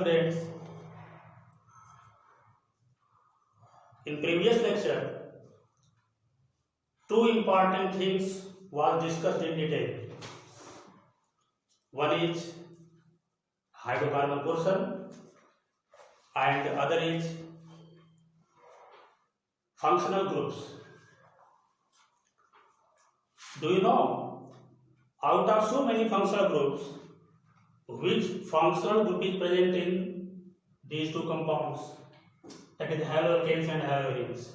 students, in previous lecture, two important things was discussed in detail. One is hydrocarbon portion and other is functional groups. Do you know, out of so many functional groups, which functional group is present in these two compounds, that is haloalkanes and haloarenes?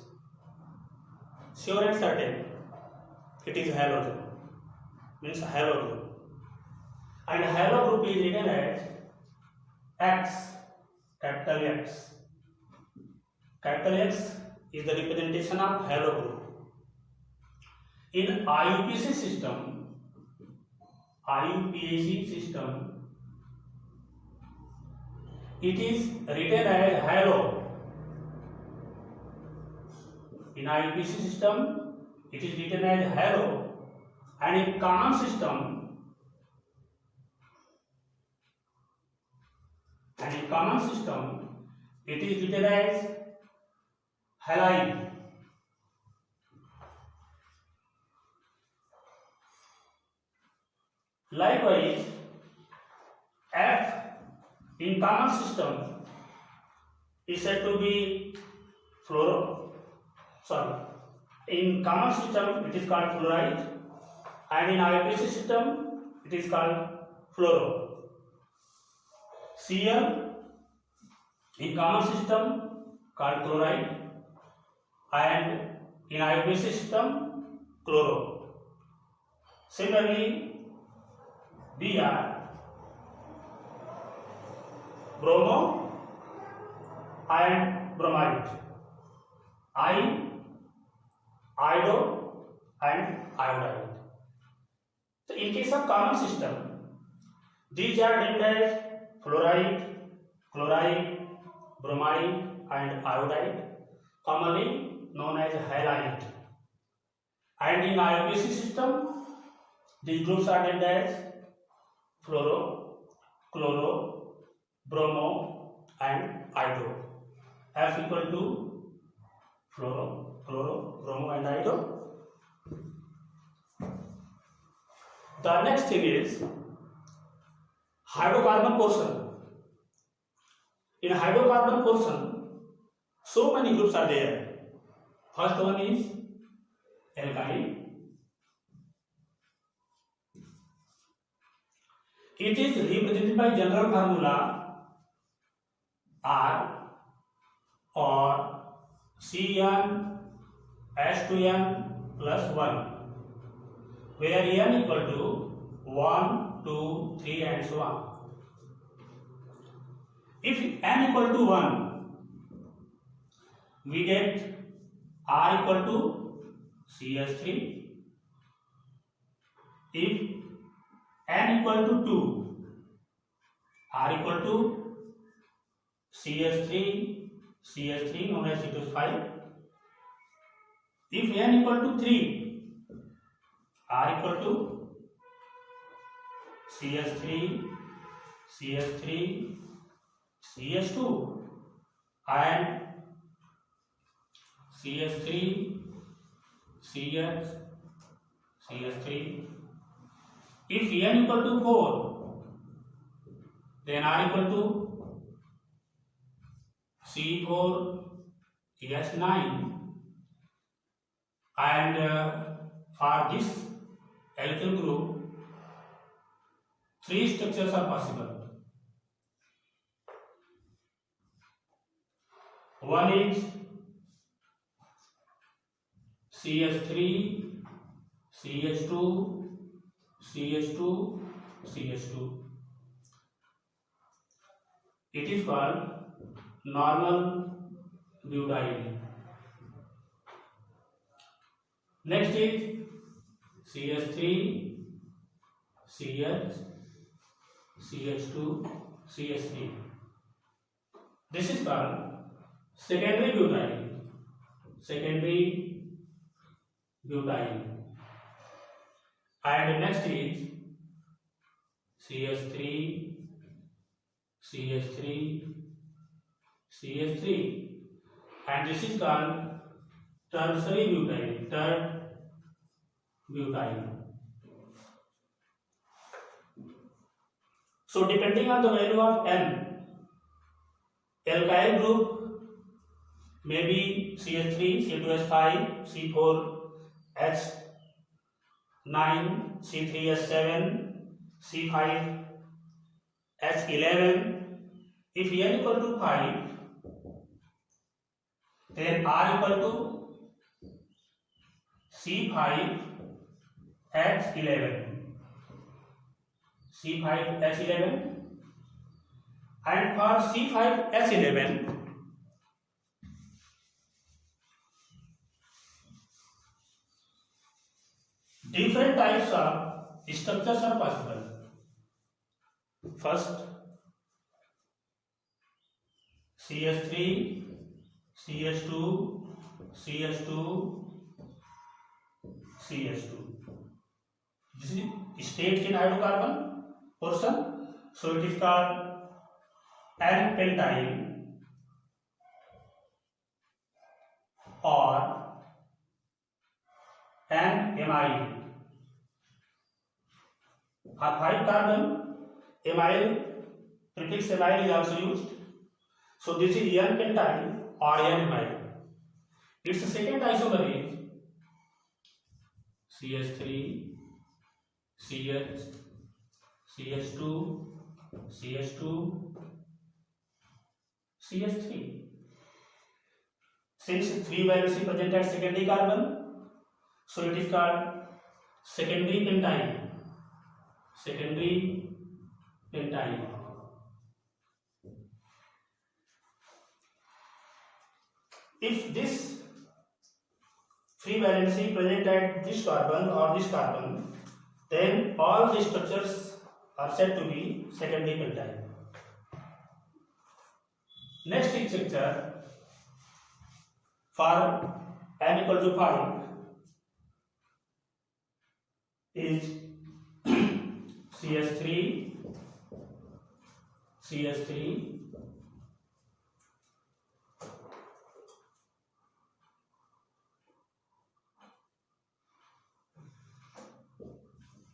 Sure and certain, it is halogen, means halo group. And halo group is written as X, capital X. Capital X is the representation of halo group. In IUPAC system, it is written as halo. In IUPAC system, it is written as halo, and in common system, it is written as halide. Likewise, F in common system is said to be in common system it is called fluoride, and in IUPAC system it is called fluoro. Cl in common system called chloride, and in IUPAC system chloro. Similarly, Br, bromo and bromide, I, iodo and iodide. So in case of common system, these are named as fluoride, chloride, bromide and iodide, commonly known as halide. And in IUPAC system, these groups are named as fluoro, chloro, bromo and iodo. F equal to fluoro, chloro, bromo and iodo. The next thing is hydrocarbon portion. In hydrocarbon portion, so many groups are there. First one is alkyne. It is represented by general formula R or Cn H2n plus 1, where n equal to 1, 2, 3 and so on. If n equal to 1, we get R equal to CH3. If n equal to 2, R equal to CH3 known as C2H5. If n equal to 3, R equal to CH3, CH2 and CH3, CH3. If n equal to 4, then R equal to C4, CH9, and for this alkyl group, 3 structures are possible. One is CH3, CH2, CH2, CH2. It is called normal butyl. Next is CH3, CH, CH2, CH3. This is called secondary butyl. And next is CH3, CH3, CH3, and this is called tertiary butyl, butyl. So depending on the value of N, alkyl group may be CH3, C2H5, C4H9, C3H7, C5H11. If N equal to 5, then R equal to C5H11, C5H11, and for C5H11, different types of structures are possible. First, CH3, CH2, CH2, CH2. This is state in hydrocarbon portion, so it is called N-pentyl or N-amyl. For 5 carbon, amyl, prefix amyl is also used. So this is N-pentyl or N-amyl. Its second isomer is CH3, CH, CH2, CH2, CH3. Since 3 valency present at secondary carbon, so it is called secondary pentyl. Secondary pentyl. If this free valency present at this carbon or this carbon, then all the structures are said to be secondary pentyl. Next structure for N equal to 5 is CH3, CH3,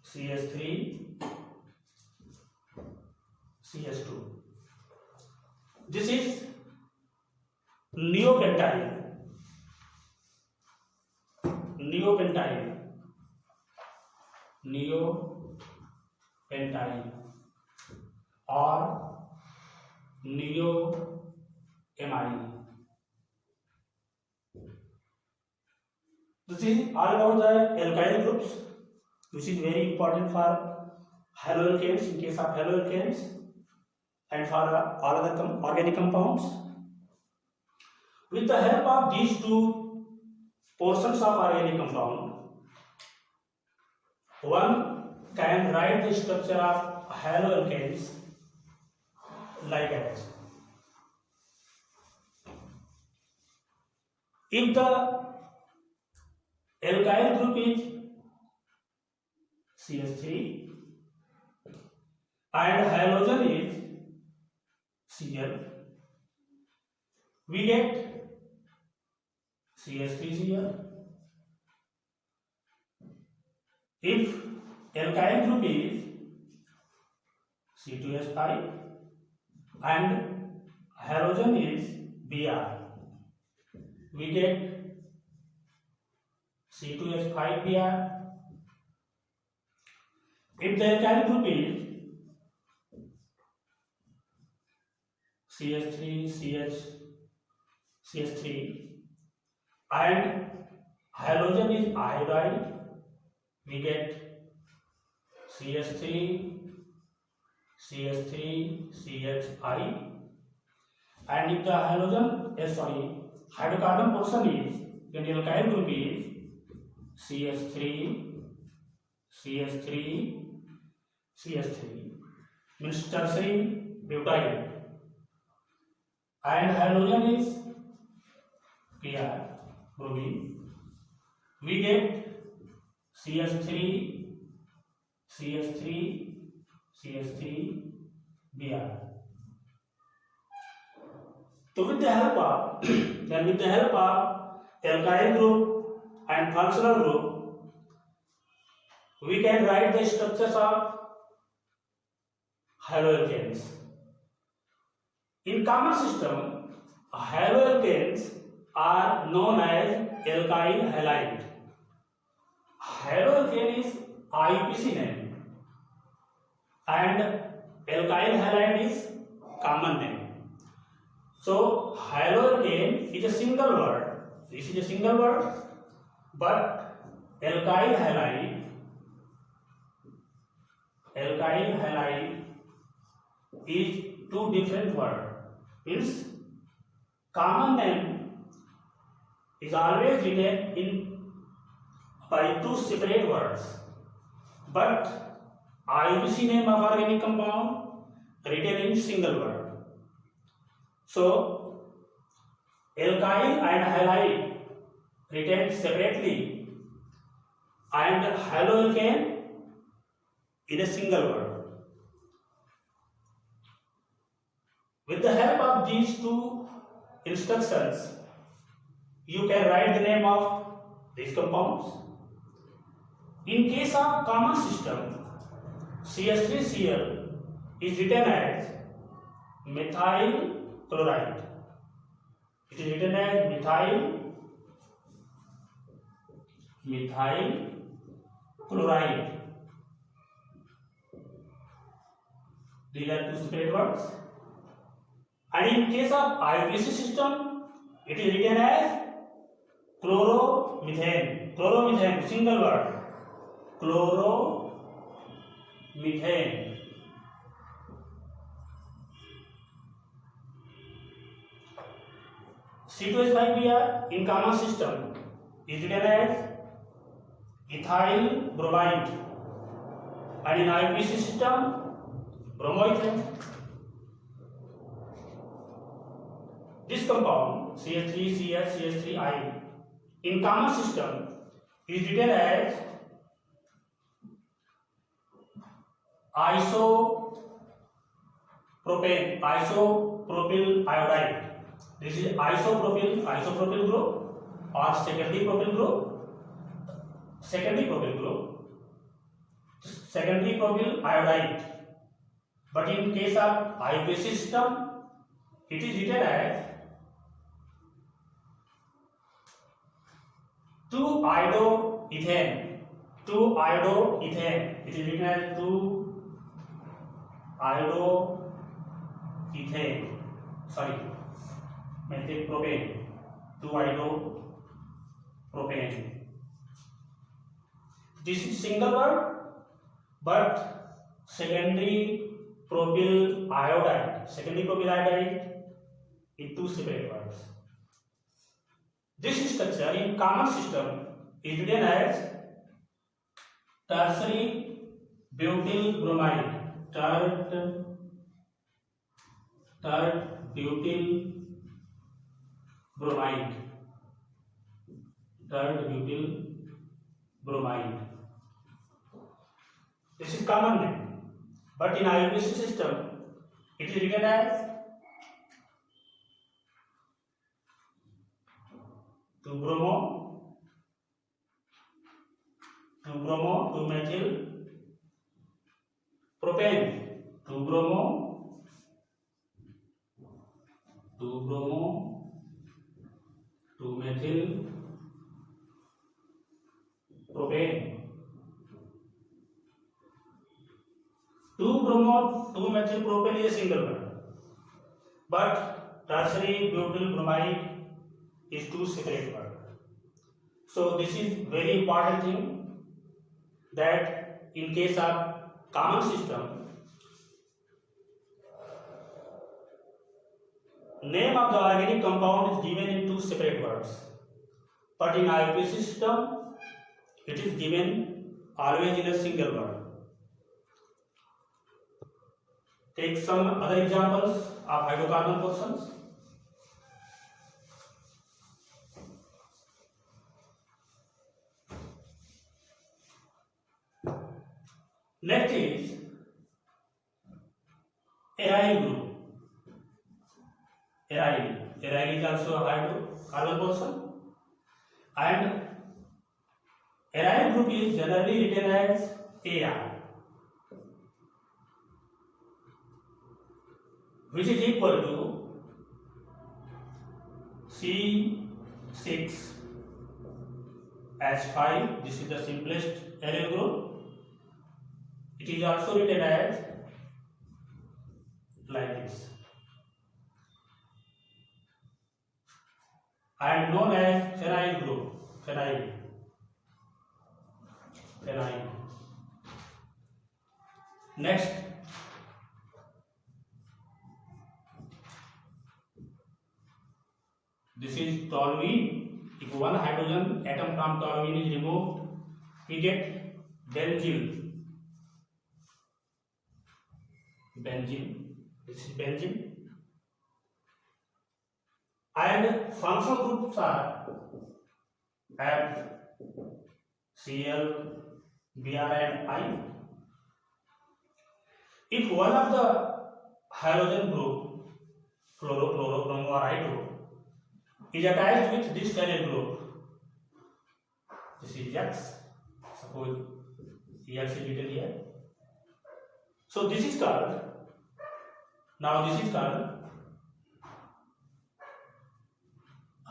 CH3, CH2. This is neopentyl. Neopentyl. Neopentyl or neoamyl. This is all about the alkyl groups, which is very important for haloalkanes in case of haloalkanes and for all other organic compounds. With the help of these two portions of organic compound, one can write the structure of haloalkanes like that. If the alkyl group is CH3 and halogen is Cl, we get CH3Cl. If alkyl group is C2H5 and halogen is Br, we get C2H5Br. If the alkyl group is CH3, CH, CH3 and halogen is iodide, we get CH3, CH3, CHI. And if the hydrocarbon portion is, then the alkyl group is CH3, CH3, CH3, means tertiary butyl, and halogen is Pr, bromine. We get CH3, CH3, CH3, Br. So with the help of alkyl group and functional group, we can write the structures of haloalkanes. In common system, haloalkanes are known as alkyl halide. Haloalkane is IUPAC name and alkyl halide is common name. So haloalkane is a single word. This is a single word, but alkyl halide is two different words. Means common name is always written in by two separate words, but IUPAC name of organic compound written in single word. So alkyl and halide written separately and haloalkane in a single word. With the help of these two instructions, you can write the name of these compounds. In case of common system, CH3Cl is written as methyl chloride. It is written as methyl chloride. These are two separate words. And in case of IUPAC system, it is written as chloromethane. Chloromethane, single word. Chloromethane. C2H5Br in common system is written as ethyl bromide, and in IUPAC system bromoethane. This compound CH3CH3I in common system is written as isopropyl iodide. This is isopropyl group or secondary propyl iodide. But in case of IUPAC system, it is written as 2-iodoethane. It is written as 2-iodoethane. Methyl propane. 2-iodo-propane. This is single word, but secondary propyl iodide in two separate words. This structure in common system is written as tertiary butyl bromide. Butyl bromide. This is common name, but in IUPAC system it is written as 2-bromo 2-methyl propane. 2-bromo 2-methyl propane. 2-bromo 2-methyl propane is a single word, but tertiary butyl bromide is two separate words. So this is very important thing, that in case of common system, name of the organic compound is given in two separate words, but in IUPAC system it is given always in a single word. Take some other examples of hydrocarbon portions. Next is aryl group. Aride is also a hydrocarbon portion, and aride group is generally written as Ar, which is equal to C6H5. This is the simplest allyl group. It is also written as like this, and known as phenyl group. Phenyl. Next, this is toluene. If one hydrogen atom from toluene is removed, we get benzene. This is benzene. And functional groups are F, Cl, Br and I. If one of the halogen group, fluoro, chloro, bromo or hydro, is attached with this phenyl group, this is X, suppose X is written here. So this is called,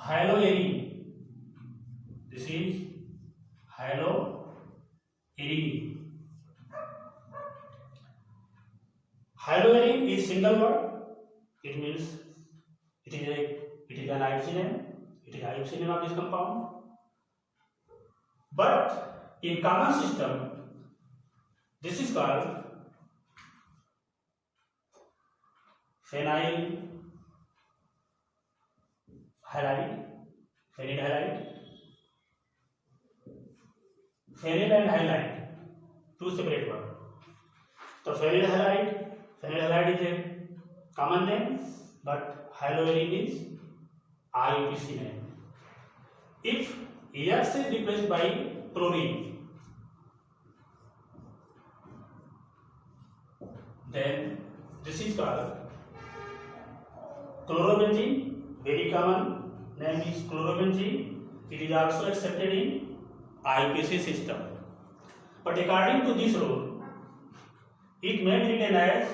haloarine. This is haloarine. Haloarine is single word. It means it is an isocyanates. It is isocyanates of this compound. But in common system, this is called phenyl halide. Phenyl and halide, two separate words. So phenyl halide is a common name, but haloarine is IUPAC name. If X is replaced by chlorine, then this is called chlorobenzene. Very common name is chlorobenzene. It is also accepted in IUPAC system. But according to this rule, it may be written as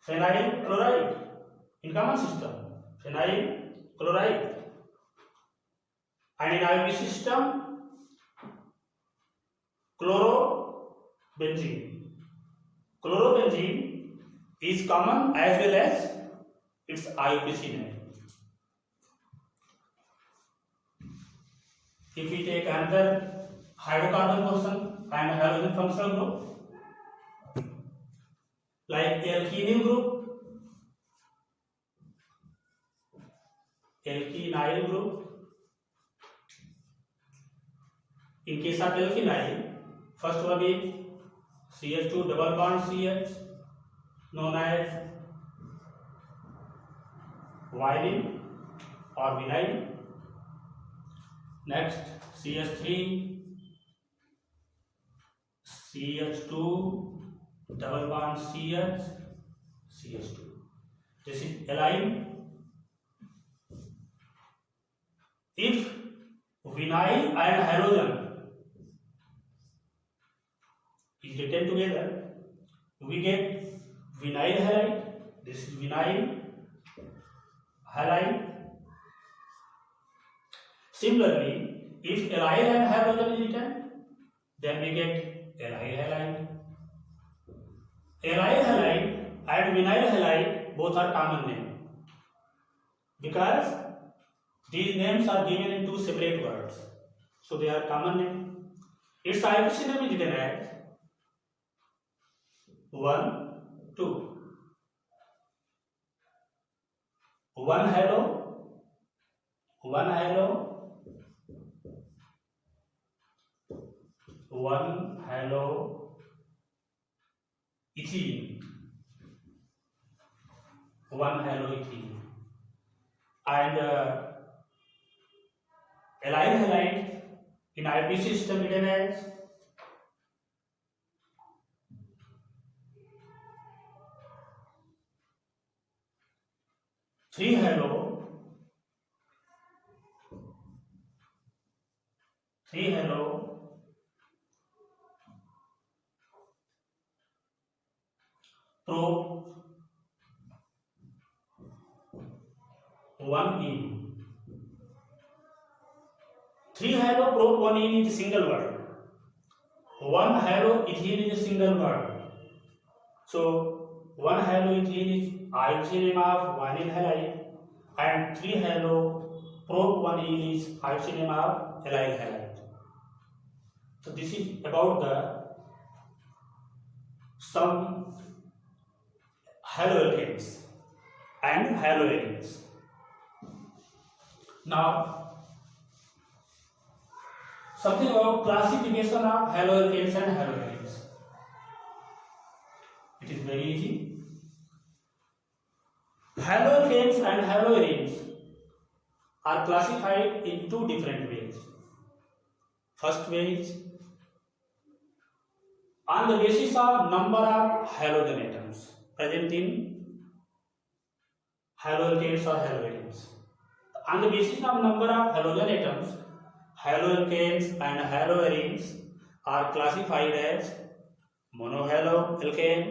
phenyl chloride in common system. Phenyl chloride. And in IUPAC system, chlorobenzene. Chlorobenzene is common as well as its IUPAC name. If we take another hydrocarbon portion and halogen functional group, like alkenyl group, alkenyl group. In case of alkenyl, first one is CH2 double bond CH, known as vinyl or vinyl. Next, CH3, CH2 double bond CH, CH2. This is allyl. If vinyl and halogen is written together, we get vinyl halide. This is vinyl halide. Similarly, if allyl and halogen is written, then we get allyl halide. Allyl halide and vinyl halide both are common names because these names are given in two separate words, so they are common name. Its IUPAC name is written as 1, 2. 1 halo, 1 halo ethene, 1 halo ethene, and allyl halide in IUPAC system written as 3 halo probe 1in. 3 halo probe 1in is a single word. 1 halo ethene is a single word. So 1 halo ethene is isocyanates of vanillin halide, and 3 halo probe 1in is isocyanates of allyl halide. So this is about the some haloalkanes and haloarenes. Now something about classification of haloalkanes and haloarenes. It is very easy. Haloalkanes and haloarenes are classified in two different ways. First way is on the basis of number of halogen atoms present in haloalkanes or haloarenes. On the basis of number of halogen atoms, haloalkanes and haloarenes are classified as monohaloalkane,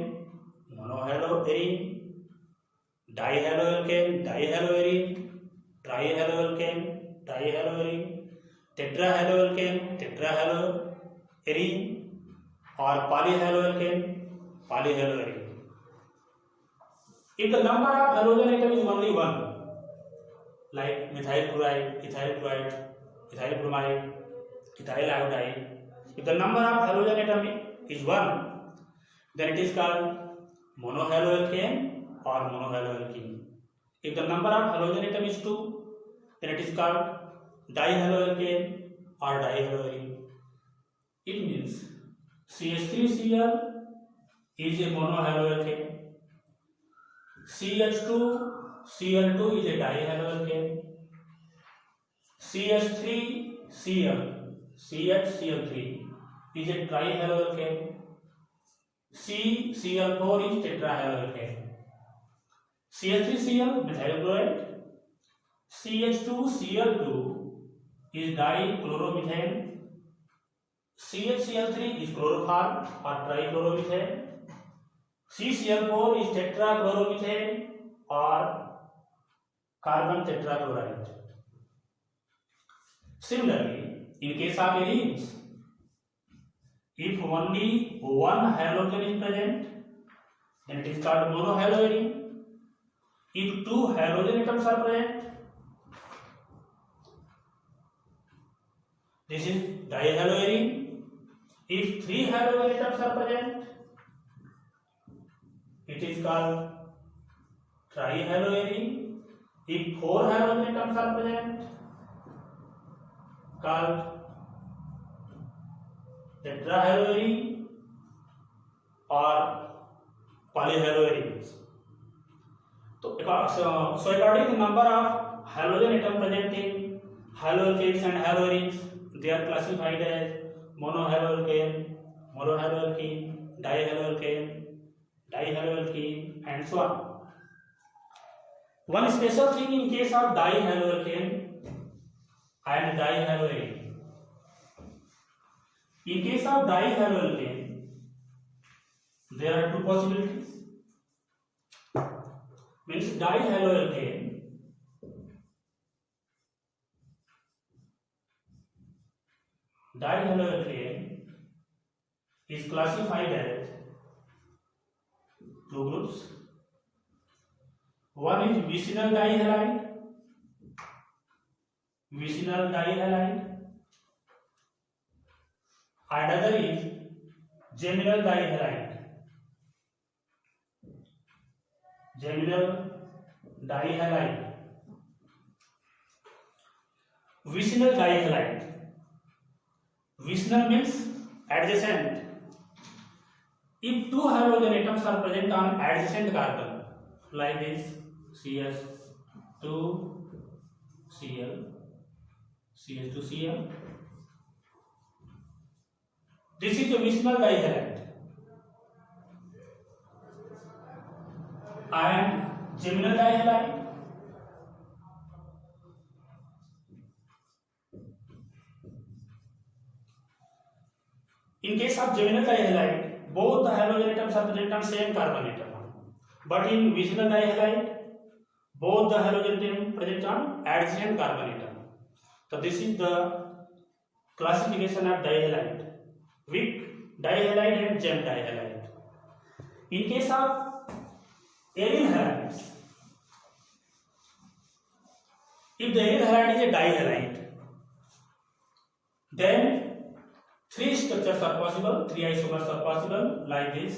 monohaloarene, dihaloalkane, dihaloarene, trihaloalkane, trihaloarene, tetrahaloalkane, tetrahaloarene, or polyhaloalkane, polyhaloarene. If the number of halogen atom is only one, like methyl chloride, ethyl chloride, ethyl bromide, ethyl iodide, if the number of halogen atom is one, then it is called monohaloalkane or monohaloalkene. If the number of halogen atom is two, then it is called dihaloalkane or dihaloarene. It means CH3Cl is a monohaloalkane, CH2Cl2 is a dihaloalkane, CH3Cl, CHCl3 is a trihaloalkane, CCl4 is tetrahaloalkane, CH3Cl methyl chloride, CH2Cl2 is dichloromethane, CHCl3 is chloroform or trichloromethane, CCl4 is tetrachloromethane or carbon tetrachloride. Similarly, in case of arenes, if only one halogen is present, then it is called monohaloarene. If two halogen atoms are present, this is dihaloarene. If three halogen atoms are present, it is called trihaloarene. If four halogen atoms are present, called tetrahaloarene or polyhaloarenes. So according to the number of halogen atom present in haloalkanes and haloarenes, they are classified as monohaloalkane, monohaloalkene, dihaloalkane, dihaloalkene, and so on. One special thing in case of dihaloalkane and dihaloarene. In case of dihaloalkane, there are two possibilities. Means dihaloalkane is classified as two groups. One is vicinal dihalide, and other is geminal dihalide. Vicinal dihalide. Vicinal means adjacent. If two halogen atoms are present on adjacent carbon, like this CH2Cl, CH2Cl, this is a vicinal dihalide. And geminal dihalide, In case of geminal dihalide, both the halogen atoms are present on same carbon atom. But in vicinal dihalide, both the halogen atoms present on adjacent carbon atom. So this is the classification of dihalide: weak dihalide and gem dihalide. In case of aryl halides, if the aryl halide is a dihalide, then three structures are possible, three isomers are possible, like this.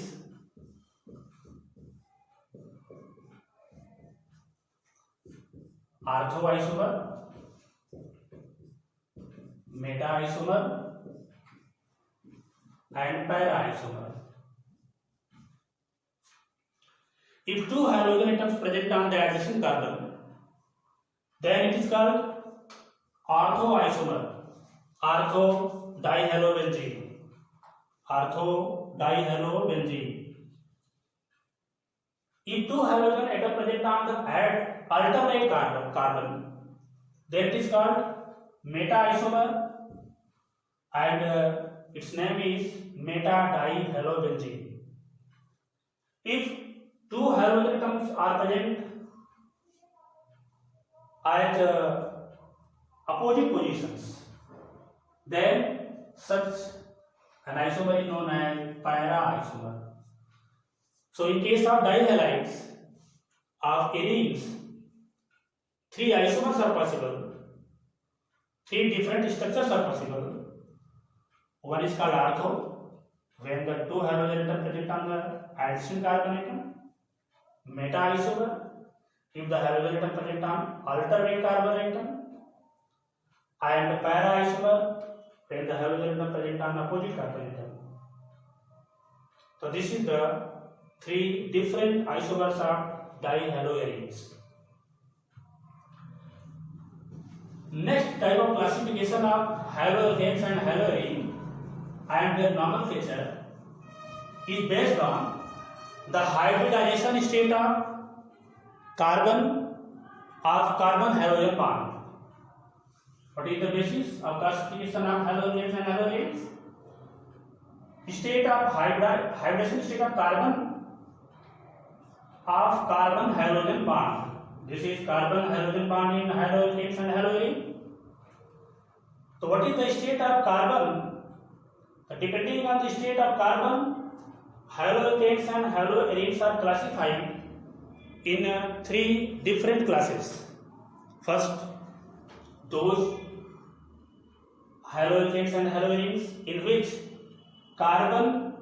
Ortho isomer, meta isomer, and para isomer. If two halogen atoms present on the adjacent carbon, then it is called ortho isomer, ortho dihalobenzene, ortho dihalobenzene. If two halogen atoms present on the alternate carbon, then it is called meta isomer, and its name is meta dihalobenzene. If two halogen atoms are present at opposite positions, then such an isomer is known as para isomer. So in case of dihalides of aryls, three isomers are possible, three different structures are possible. One is called ortho, when the two halogen atoms present on the adjacent carbon atom. Meta isomer, if the halogen atom present on alternate carbon atom. And para isomer, when the halogen atom present on opposite carbon atom. So this is the three different isomers of dihaloaryls. Next type of classification of haloalkanes and haloaryl and their nomenclature is based on the hybridization state of carbon halogen bond. What is the basis of classification of haloalkanes and haloaryls? State of hybridization state of carbon halogen bond. This is carbon halogen bond in haloalkanes and haloaryl. So what is the state of carbon? Depending on the state of carbon, haloalkanes and haloaryls are classified in three different classes. First, those haloalkanes and haloaryls in which carbon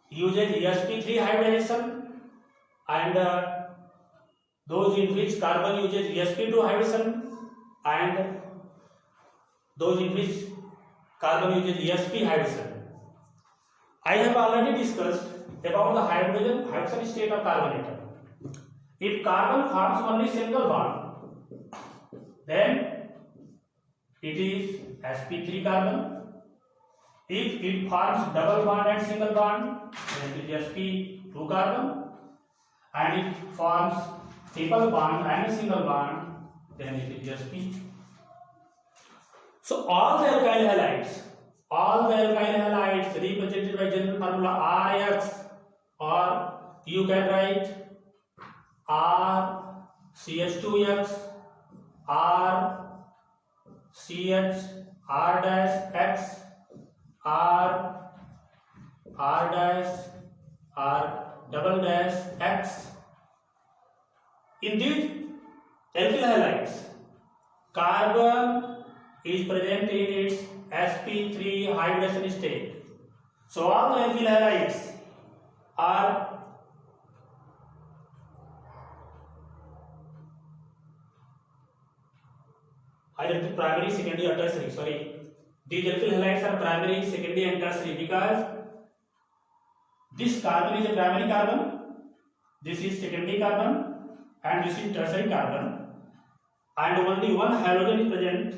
uses sp3 hybridization, and those in which carbon uses sp2 hybridization, and those in which carbon uses sp hybridization. I have already discussed about the hydrogen state of carbon atom. If carbon forms only single bond, then it is sp3 carbon. If it forms double bond and single bond, then it is sp2 carbon. And if it forms triple bond and a single bond, then it is sp. So all the alkyl halides represented by general formula Rx, or you can write RCH2X, RCH, R dash X, R dash, R double dash X. In these alkyl halides, carbon is present in its sp3 hybridization state. So all the alkyl halides are either primary, secondary or tertiary. Sorry, these alkyl halides are primary, secondary and tertiary because this carbon is a primary carbon, this is secondary carbon, and this is tertiary carbon, and only one halogen is present.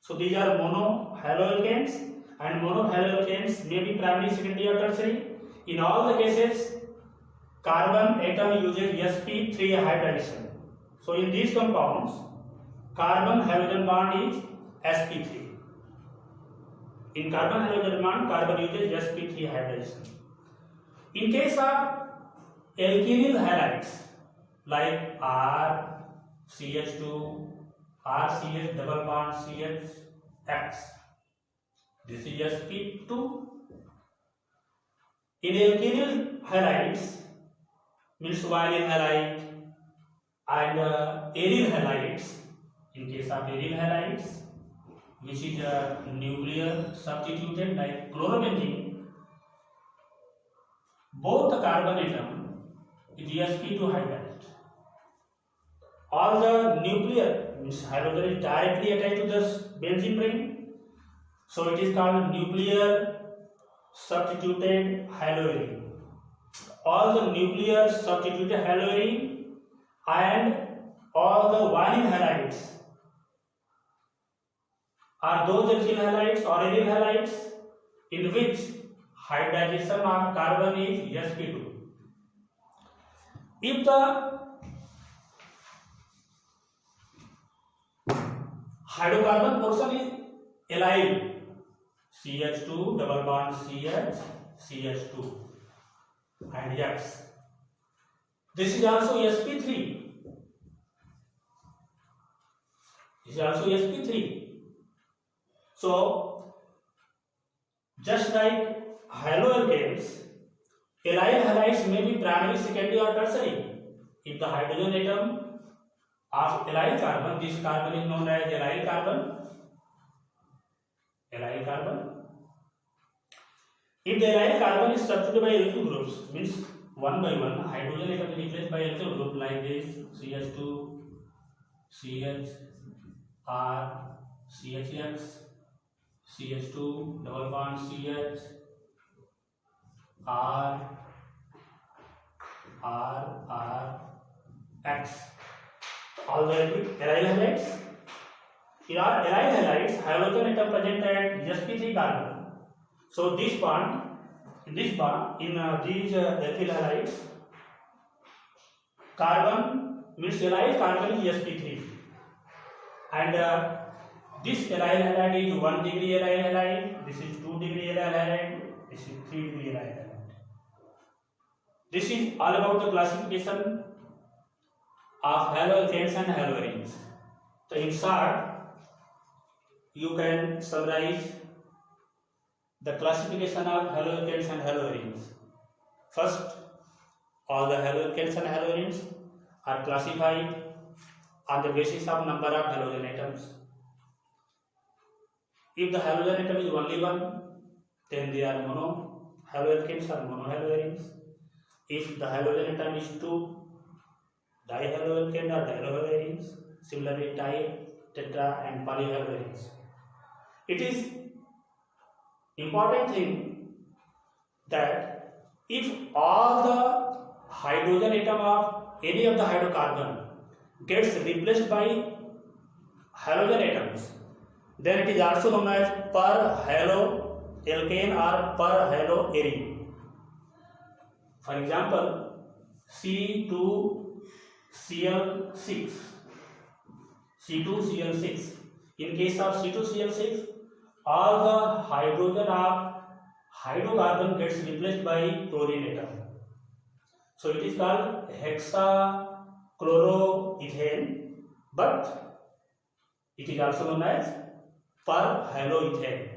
So these are monohaloalkanes, and monohaloalkanes may be primary, secondary or tertiary. In all the cases, carbon atom uses sp3 hybridization. So in these compounds, carbon halogen bond is sp3. In carbon halogen bond, carbon uses sp3 hybridization. In case of alkyl halides like RCH2, RCH double bond CHX, this is sp2. In alkyl halides means vinyl halide and aryl halides. In case of aryl halides, which is a nuclear substituted like chlorobenzene, both the carbon atom is sp2 hybridized. All the nuclear means hydrogen is directly attached to the benzene ring, so it is called nuclear substituted haloarine. All the nuclear substituted haloarine and all the vinyl halides are those alkyl halides or aryl halides in which hybridization of carbon is sp2. If the hydrocarbon portion is allyl, CH2 double bond CH, CH2 and X, this is also sp3. This is also sp3. So, just like haloalkanes, allyl halides may be primary, secondary or tertiary. If the hydrogen atom of allyl carbon, this carbon is known as allyl carbon. Allyl carbon. If the allyl carbon is substituted by alkyl groups, means one by one, hydrogen atom is replaced by alkyl group like this: CH2, CH, R, CHX, CH2 double bond CH, R, X. All the allyl halides. Here are allyl halides, halogen atom present at sp3 carbon. So this bond, in these alkyl halides, carbon means allyl carbon is sp3, and this allyl halide is 1 degree allyl halide, this is 2 degree allyl halide, this is 3 degree allyl halide. This is all about the classification of haloalkanes and haloarenes. So in short, you can summarize the classification of haloalkanes and haloarenes. First, all the haloalkanes and haloarenes are classified on the basis of number of halogen atoms. If the halogen atom is only one, then they are mono haloalkanes or mono haloarenes. If the halogen atom is two, dihaloalkane or dihaloarenes. Similarly, di, tetra and polyhaloarenes. It is important thing that if all the hydrogen atom of any of the hydrocarbon gets replaced by halogen atoms, then it is also known as perhaloalkane or perhaloarene. For example, C2Cl6. C2Cl6. In case of C2Cl6, all the hydrogen of hydrocarbon gets replaced by chlorine atom. So it is called hexachloroethane, but it is also known as perhaloethane.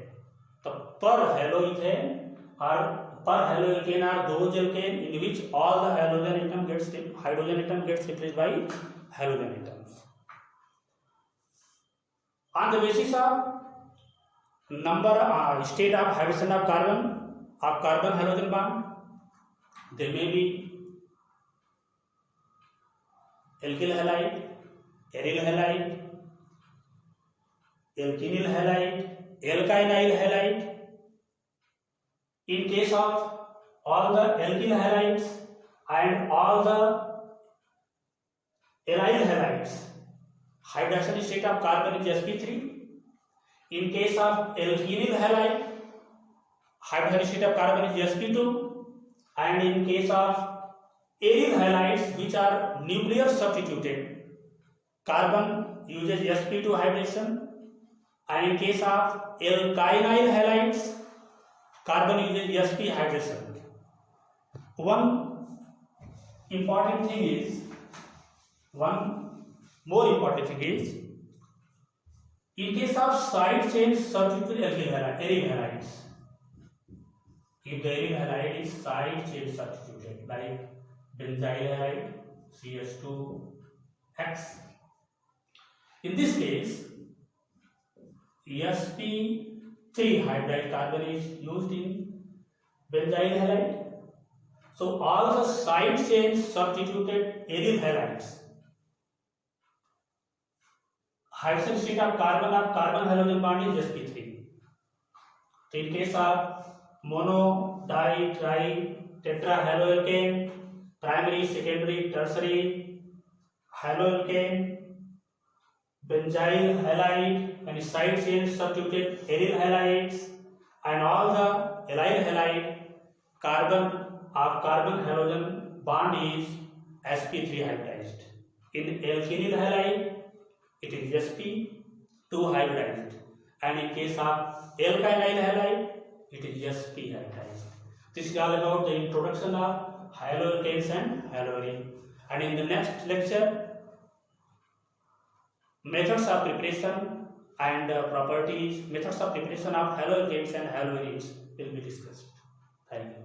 The perhaloethane or perhaloalkane are those alkane in which all the hydrogen atom gets replaced by halogen atoms. On the basis of number state of hybridization of carbon halogen bond, there may be alkyl halide, aryl halide, alkenyl halide, alkynyl halide. In case of all the alkyl halides and all the aryl halides, hybridization state of carbon is sp3. In case of alkenyl halide, hybridization state of carbon is sp2. And in case of aryl halides, which are nuclear substituted, carbon uses sp2 hybridization, And in case of alkynyl halides, carbon uses sp hydration. One more important thing is, in case of side chain substituted aryl halides, if the aryl halide is side chain substituted, like benzyl halide CH2X, in this case sp3 hybrid carbon is used in benzyl halide. So all the side chain substituted aryl halides, hydrogen state of carbon halogen bond is sp3. So in case of mono, di, tri, tetrahaloalkane, primary, secondary, tertiary haloalkane, benzyl halide, and side chain substituted aryl halides, and all the allyl halide carbon halogen bond is sp3 hybridized. In alkynyl halide it is sp2 hybridized, and in case of alkynyl halide it is sp hybridized. This is all about the introduction of haloalkanes and haloarine, and in the next lecture methods of preparation and methods of preparation of haloalkanes and haloarines will be discussed. Thank you.